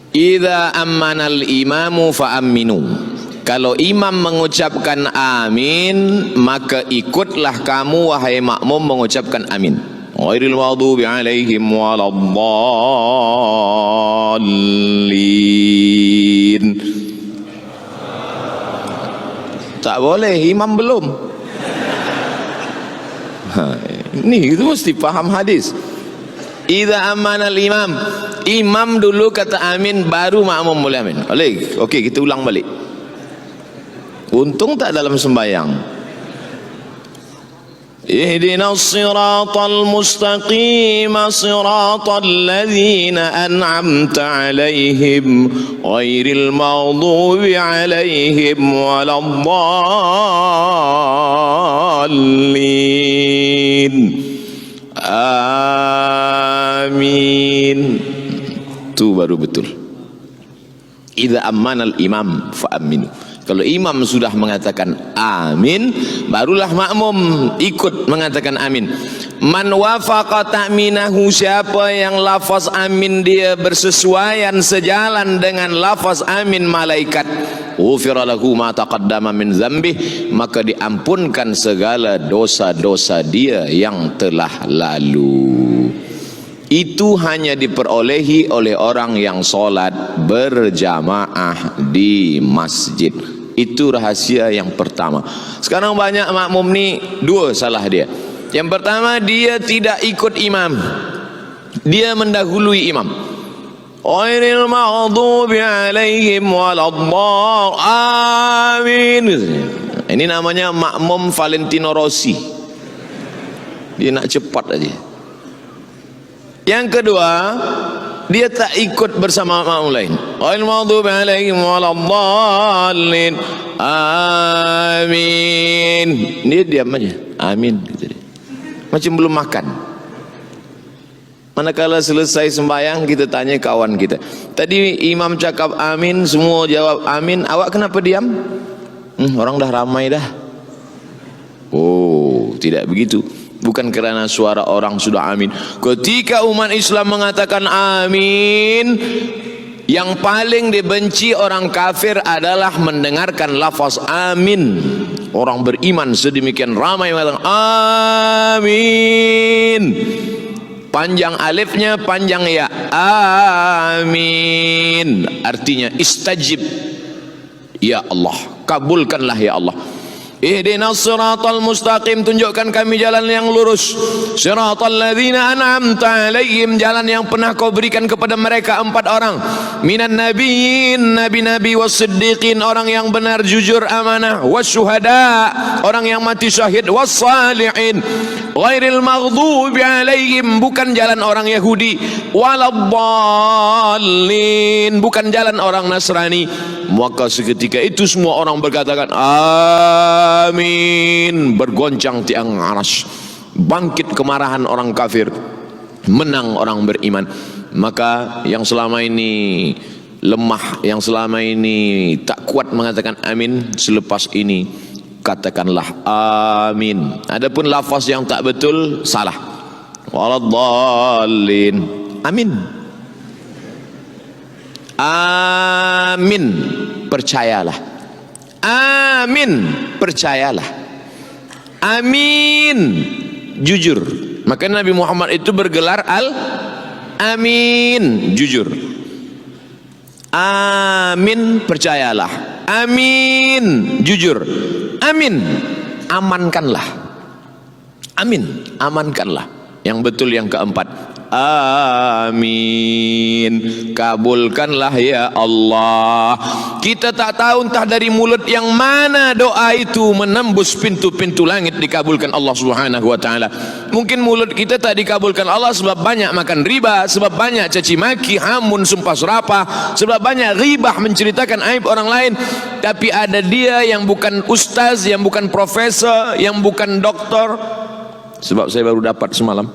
Idza ammanal imamu fa'aminu. Kalau imam mengucapkan amin, maka ikutlah kamu wahai makmum mengucapkan amin. Ghairil maghdubi alaihim waladdallin. Tak boleh, imam belum. Ini itu mesti paham hadis. Idza amanal imam, imam dulu kata amin, baru makmum boleh amin. Boleh. Okey, kita ulang balik. Untung tak dalam sembahyang. Ihdinas siratal mustaqim siratal ladzina an'amta 'alaihim ghairil maghdubi 'alaihim waladdallin. Amin. Itu baru betul. Idza ammanal imam fa'aminu. Kalau imam sudah mengatakan amin, barulah makmum ikut mengatakan amin. Man wafaqa ta'minahu, siapa yang lafaz amin dia bersesuaian sejalan dengan lafaz amin malaikat, ghufira lahu ma taqaddama min dzambih, maka diampunkan segala dosa-dosa dia yang telah lalu. Itu hanya diperolehi oleh orang yang solat berjamaah di masjid. Itu rahasia yang pertama. Sekarang banyak makmum ni dua salah dia. Yang pertama, dia tidak ikut imam, dia mendahului imam. Ghairil maghdubi alaihim waladdallin. Ini namanya makmum Valentino Rossi. Dia nak cepat aja. Yang kedua, dia tak ikut bersama makmum lain. Ghairil maghdubi alaihim waladdallin. Amin. Dia diam aja. Amin gitu dia. Macam belum makan. Manakala selesai sembahyang, kita tanya kawan kita, tadi imam cakap amin, semua jawab amin, awak kenapa diam? Orang dah ramai dah. Oh, tidak begitu. Bukan kerana suara orang sudah amin. Ketika umat Islam mengatakan amin, yang paling dibenci orang kafir adalah mendengarkan lafaz amin. Orang beriman sedemikian ramai mengatakan amin. Panjang alifnya, panjang ya. Amin. Artinya istajib. Ya Allah, kabulkanlah ya Allah. Ihdinas siratal mustaqim, tunjukkan kami jalan yang lurus. Siratal ladzina an'amta 'alaihim, jalan yang pernah kau berikan kepada mereka 4 orang. Minan nabiyyin, nabi-nabi, was-siddiqin, orang yang benar, jujur, amanah, wasyuhada, orang yang mati syahid, was-salihin. Ghairil maghdubi 'alaihim, bukan jalan orang Yahudi, waladdallin, bukan jalan orang Nasrani. Maka seketika itu semua orang berkatakan amin, bergoncang tiang arsy, bangkit kemarahan orang kafir, menang orang beriman. Maka yang selama ini lemah, yang selama ini tak kuat mengatakan amin, selepas ini katakanlah amin. Adapun lafaz yang tak betul, salah. Waladdallin. Amin. Amin, percayalah. Amin, percayalah. Amin, jujur. Maka Nabi Muhammad itu bergelar Al-Amin, jujur. Amin, percayalah. Amin, jujur. Amin, amankanlah. Amin, amankanlah. Yang betul yang keempat, amin, kabulkanlah ya Allah. Kita tak tahu entah dari mulut yang mana doa itu menembus pintu-pintu langit dikabulkan Allah Subhanahu wa taala. Mungkin mulut kita tak dikabulkan Allah sebab banyak makan riba, sebab banyak caci maki, hamun, sumpah serapah, sebab banyak ribah, menceritakan aib orang lain. Tapi ada dia yang bukan ustaz, yang bukan profesor, yang bukan doktor. Sebab saya baru dapat semalam.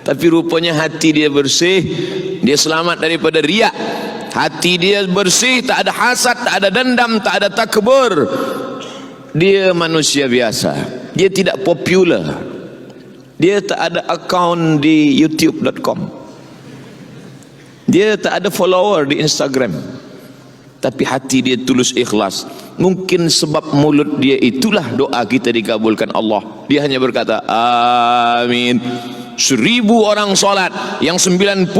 Tapi rupanya hati dia bersih, dia selamat daripada riak. Hati dia bersih, tak ada hasad, tak ada dendam, tak ada takbur. Dia manusia biasa, dia tidak popular, dia tak ada akaun di youtube.com. Dia tak ada follower di Instagram, tapi hati dia tulus ikhlas. Mungkin sebab mulut dia itulah doa kita dikabulkan Allah. Dia hanya berkata amin. 1000 orang solat, yang 99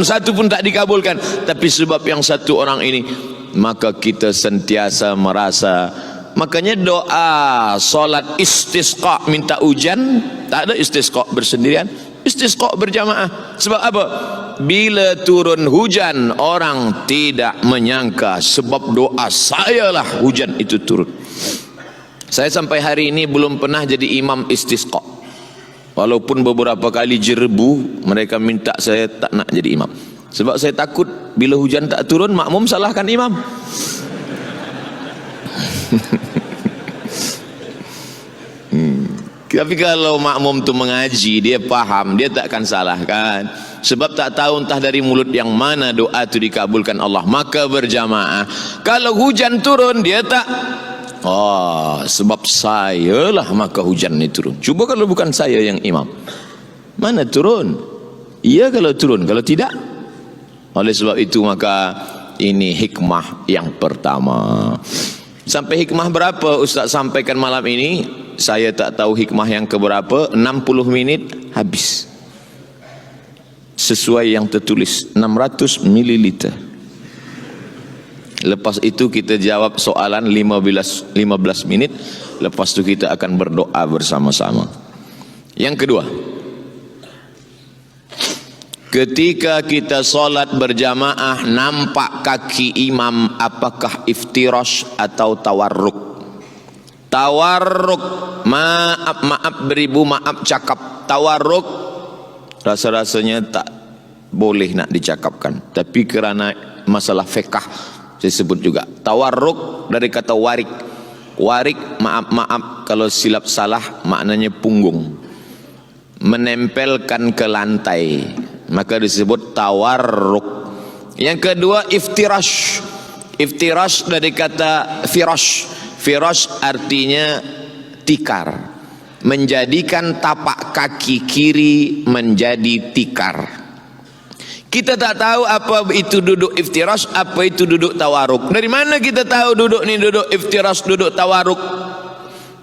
satu pun tak dikabulkan, tapi sebab yang satu orang ini, maka kita sentiasa merasa. Makanya doa solat istisqa minta hujan, tak ada istisqa bersendirian, istisqa berjamaah. Sebab apa? Bila turun hujan, orang tidak menyangka sebab doa sayalah hujan itu turun. Saya sampai hari ini belum pernah jadi imam istisqa. Walaupun beberapa kali jerbu, mereka minta saya tak nak jadi imam. Sebab saya takut bila hujan tak turun, makmum salahkan imam. Tapi kalau makmum tu mengaji, dia faham, dia takkan salahkan. Sebab tak tahu entah dari mulut yang mana doa tu dikabulkan Allah. Maka berjamaah. Kalau hujan turun, dia tak, oh, sebab saya lah maka hujan ini turun. Cuba kalau bukan saya yang imam, mana turun? Iya kalau turun, kalau tidak. Oleh sebab itu maka ini hikmah yang pertama. Sampai hikmah berapa Ustaz sampaikan malam ini? Saya tak tahu hikmah yang keberapa. 60 minit habis. Sesuai yang tertulis 600 ml. Lepas itu kita jawab soalan 15 minit. Lepas itu kita akan berdoa bersama-sama. Yang kedua, ketika kita solat berjamaah nampak kaki imam, apakah iftirash atau tawarruk? Tawarruk, maaf beribu maaf cakap. Tawarruk rasa-rasanya tak boleh nak dicakapkan, tapi kerana masalah fiqh saya sebut juga. Tawarruk dari kata warik. Warik, maaf kalau silap salah, maknanya punggung, menempelkan ke lantai, maka disebut tawarruk. Yang kedua iftirash. Iftirash dari kata firash. Firash artinya tikar, menjadikan tapak kaki kiri menjadi tikar. Kita tak tahu apa itu duduk iftirash, apa itu duduk tawaruk. Dari mana kita tahu duduk ni duduk iftirash, duduk tawaruk?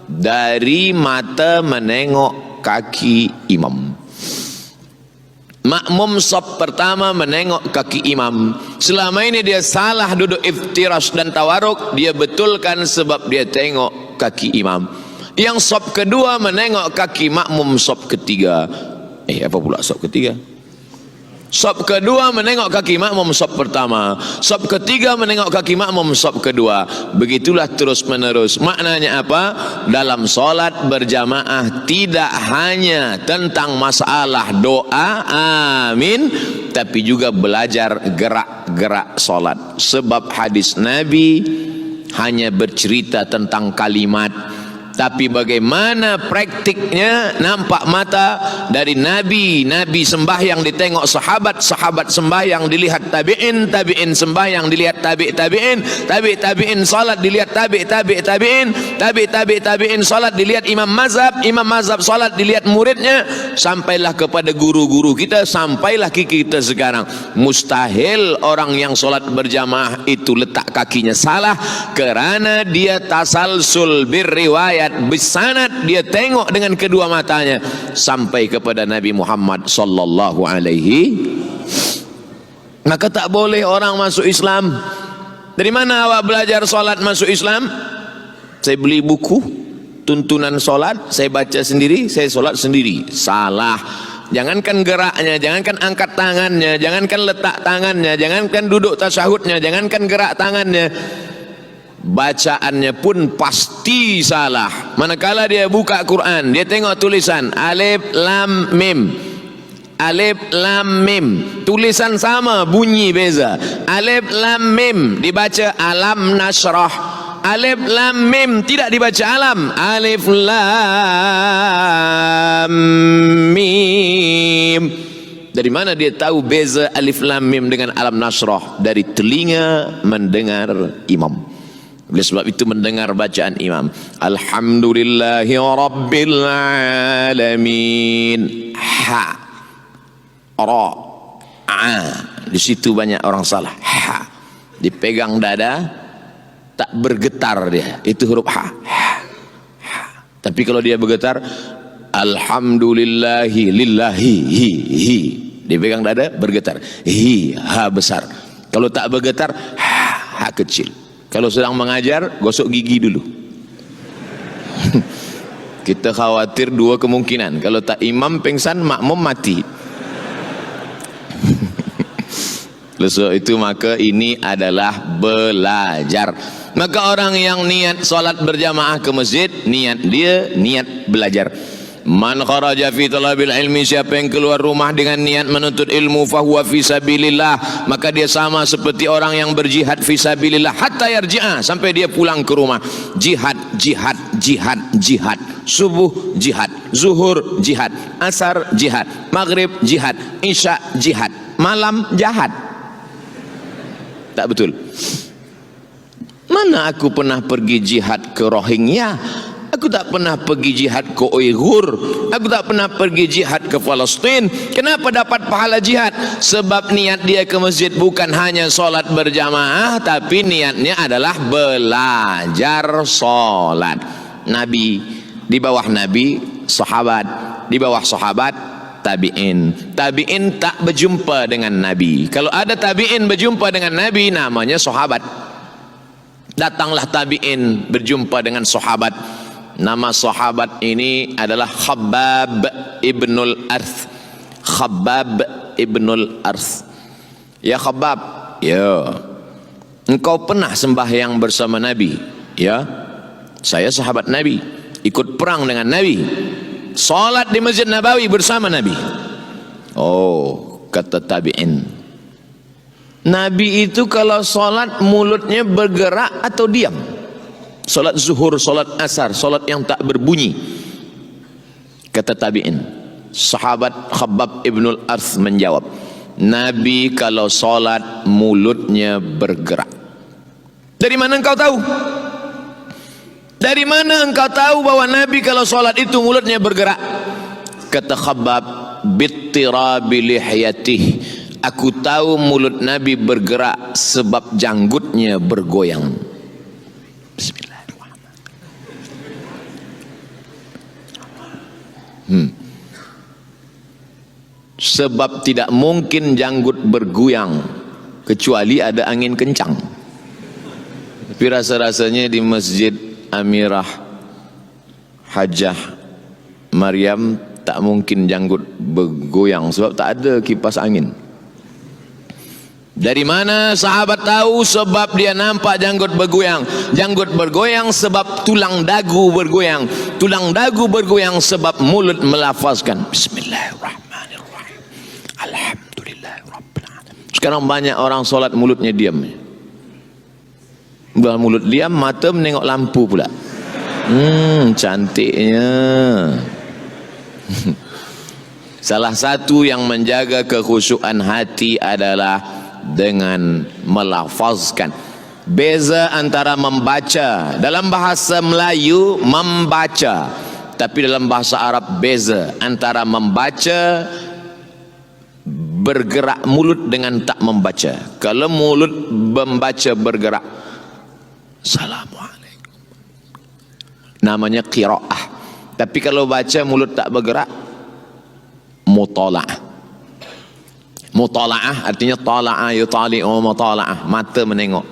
Dari mata menengok kaki imam. Makmum saf pertama menengok kaki imam. Selama ini dia salah duduk iftirash dan tawaruk, dia betulkan sebab dia tengok kaki imam. Yang saf kedua menengok kaki makmum saf ketiga. Apa pula saf ketiga? Saf kedua menengok kaki makmum saf pertama. Saf ketiga menengok kaki makmum saf kedua. Begitulah terus menerus. Maknanya apa? Dalam solat berjamaah tidak hanya tentang masalah doa amin, tapi juga belajar gerak-gerak solat. Sebab hadis Nabi hanya bercerita tentang kalimat, tapi bagaimana praktiknya nampak mata dari Nabi. Nabi sembahyang ditengok sahabat, sahabat sembahyang dilihat tabi'in, tabi'in sembahyang dilihat tabi'in, tabi'in salat dilihat tabi'in, tabi'in salat dilihat imam mazhab, imam mazhab salat dilihat muridnya, sampailah kepada guru-guru kita, sampailah kita sekarang. Mustahil orang yang solat berjamaah itu letak kakinya salah, kerana dia tasalsul birriwayat bisanad, dia tengok dengan kedua matanya sampai kepada Nabi Muhammad sallallahu alaihi. Maka tak boleh orang masuk Islam. Dari mana awak belajar solat masuk Islam? Saya beli buku tuntunan solat, saya baca sendiri, saya solat sendiri. Salah. Jangankan geraknya, jangankan angkat tangannya, jangankan letak tangannya, jangankan duduk tasyahudnya, jangankan gerak tangannya, bacaannya pun pasti salah. Manakala dia buka Quran, dia tengok tulisan alif lam mim, alif lam mim, tulisan sama, bunyi beza. Alif lam mim dibaca alam nasrah, alif lam mim tidak dibaca alam, alif lam mim. Dari mana dia tahu beza alif lam mim dengan alam nasrah? Dari telinga mendengar imam. Oleh sebab itu mendengar bacaan imam, alhamdulillahi rabbil alamin, ha, ra, Di situ banyak orang salah. Dipegang dada, tak bergetar dia. Itu huruf ha. Tapi kalau dia bergetar, alhamdulillahi lillahi hi. Dipegang dada, bergetar. Ha besar. Kalau tak bergetar, ha kecil. Kalau sedang mengajar, gosok gigi dulu. Kita khawatir dua kemungkinan. Kalau tak imam pingsan, makmum mati. Sebab itu maka ini adalah belajar. Maka orang yang niat solat berjamaah ke masjid, niat belajar. Man kharaja fi talabil ilmi, siapa yang keluar rumah dengan niat menuntut ilmu, fahuwa fi sabilillah, maka dia sama seperti orang yang berjihad fi sabilillah hatta yarji'a, sampai dia pulang ke rumah. Jihad. Subuh jihad, zuhur jihad, asar jihad, maghrib jihad, isya jihad, malam jihad. Tak betul. Mana aku pernah pergi jihad ke Rohingya? Aku tak pernah pergi jihad ke Uyghur. Aku tak pernah pergi jihad ke Palestin. Kenapa dapat pahala jihad? Sebab niat dia ke masjid bukan hanya solat berjamaah, tapi niatnya adalah belajar solat. Nabi, di bawah Nabi, sahabat, di bawah sahabat, tabi'in. Tabi'in tak berjumpa dengan Nabi. Kalau ada tabi'in berjumpa dengan Nabi, namanya sahabat. Datanglah tabi'in berjumpa dengan sahabat. Nama sahabat ini adalah Khabbab ibnul Arth. Khabbab ibnul Arth. Ya Khabbab, ya, engkau pernah sembahyang bersama Nabi? Ya, saya sahabat Nabi, ikut perang dengan Nabi, salat di Masjid Nabawi bersama Nabi. Oh, kata tabi'in, Nabi itu kalau salat mulutnya bergerak atau diam? Salat zuhur, salat asar, salat yang tak berbunyi. Kata tabi'in, sahabat Khabbab ibnul Arth menjawab, Nabi kalau salat mulutnya bergerak. Dari mana engkau tahu? Dari mana engkau tahu bahwa Nabi kalau salat itu mulutnya bergerak? Kata Khabbab, bittirabi lihyatih, aku tahu mulut Nabi bergerak sebab janggutnya bergoyang. Bismillahirrahmanirrahim. Sebab tidak mungkin janggut bergoyang kecuali ada angin kencang. Tapi rasa-rasanya di Masjid Amirah Hajjah Maryam tak mungkin janggut bergoyang sebab tak ada kipas angin. Dari mana sahabat tahu? Sebab dia nampak janggut bergoyang. Janggut bergoyang sebab tulang dagu bergoyang. Tulang dagu bergoyang sebab mulut melafazkan Bismillahirrahmanirrahim, Alhamdulillahirrabbilalamin. Sekarang banyak orang solat mulutnya diam. Udah mulut diam, mata menengok lampu pula. Cantiknya. Salah satu yang menjaga kekhusyuan hati adalah dengan melafazkan. Beza antara membaca, dalam bahasa Melayu membaca, tapi dalam bahasa Arab beza antara membaca bergerak mulut dengan tak membaca. Kalau mulut membaca bergerak, Assalamualaikum, namanya qiraah. Tapi kalau baca mulut tak bergerak, mutala'ah. Mutala'ah artinya tala'a yutali'u mutala'ah, mata menengok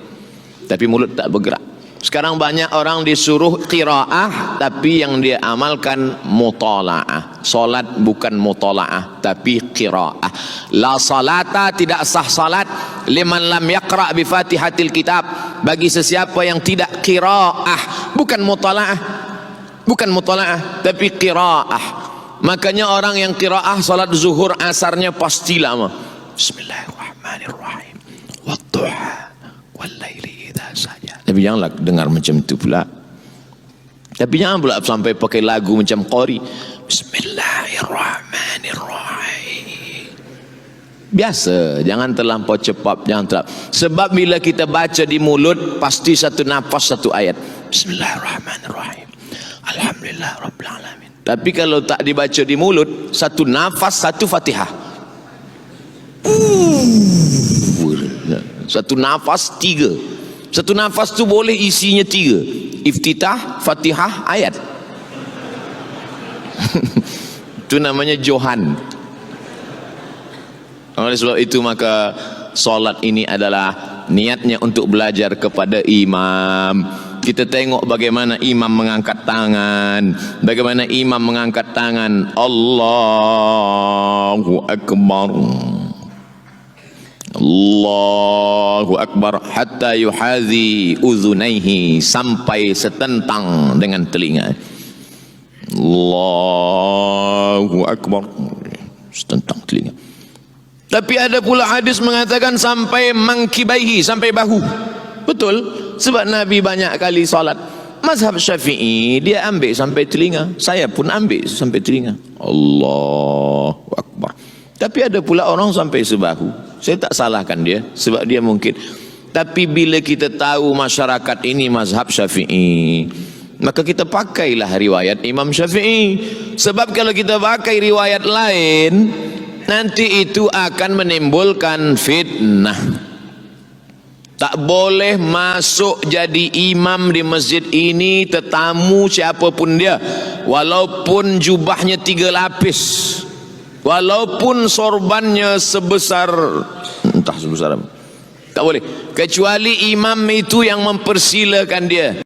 tapi mulut tak bergerak. Sekarang banyak orang disuruh qiraah tapi yang dia amalkan mutala'ah. Salat bukan mutala'ah tapi qiraah. La salata, tidak sah salat liman lam yaqra' bi Fatihatil Kitab, bagi sesiapa yang tidak qiraah, bukan mutala'ah, bukan mutala'ah tapi qiraah. Makanya orang yang qiraah salat zuhur asarnya pasti lama. Bismillahirrahmanirrahim, wadduha wallaili idza saja. Tapi janganlah dengar macam itu pula. Tapi jangan pula sampai pakai lagu macam qari. Bismillahirrahmanirrahim. Biasa, jangan terlampau cepat, jangan terlampau. Sebab bila kita baca di mulut pasti satu nafas satu ayat. Bismillahirrahmanirrahim, Alhamdulillahirabbil. Tapi kalau tak dibaca di mulut, satu nafas satu Fatihah. Satu nafas 3. Satu nafas tu boleh isinya 3. Iftitah, Fatihah, ayat. Itu namanya Johan. Oleh sebab itu maka solat ini adalah niatnya untuk belajar kepada imam. Kita tengok bagaimana imam mengangkat tangan, bagaimana imam mengangkat tangan, Allahu Akbar, Allahu Akbar, hatta yuhazi uzunaihi, sampai setentang dengan telinga. Allahu Akbar, setentang telinga. Tapi ada pula hadis mengatakan sampai mangkibaihi, sampai bahu. Betul, sebab Nabi banyak kali salat. Mazhab Syafi'i dia ambil sampai telinga, saya pun ambil sampai telinga. Allahu Akbar. Tapi ada pula orang sampai sebahu. Saya tak salahkan dia, sebab dia mungkin. Tapi bila kita tahu masyarakat ini mazhab Syafi'i, maka kita pakailah riwayat Imam Syafi'i. Sebab kalau kita pakai riwayat lain, nanti itu akan menimbulkan fitnah. Tak boleh masuk jadi imam di masjid ini tetamu siapapun dia, walaupun jubahnya 3 lapis, walaupun sorbannya sebesar entah sebesar apa. Tak boleh, kecuali imam itu yang mempersilakan dia.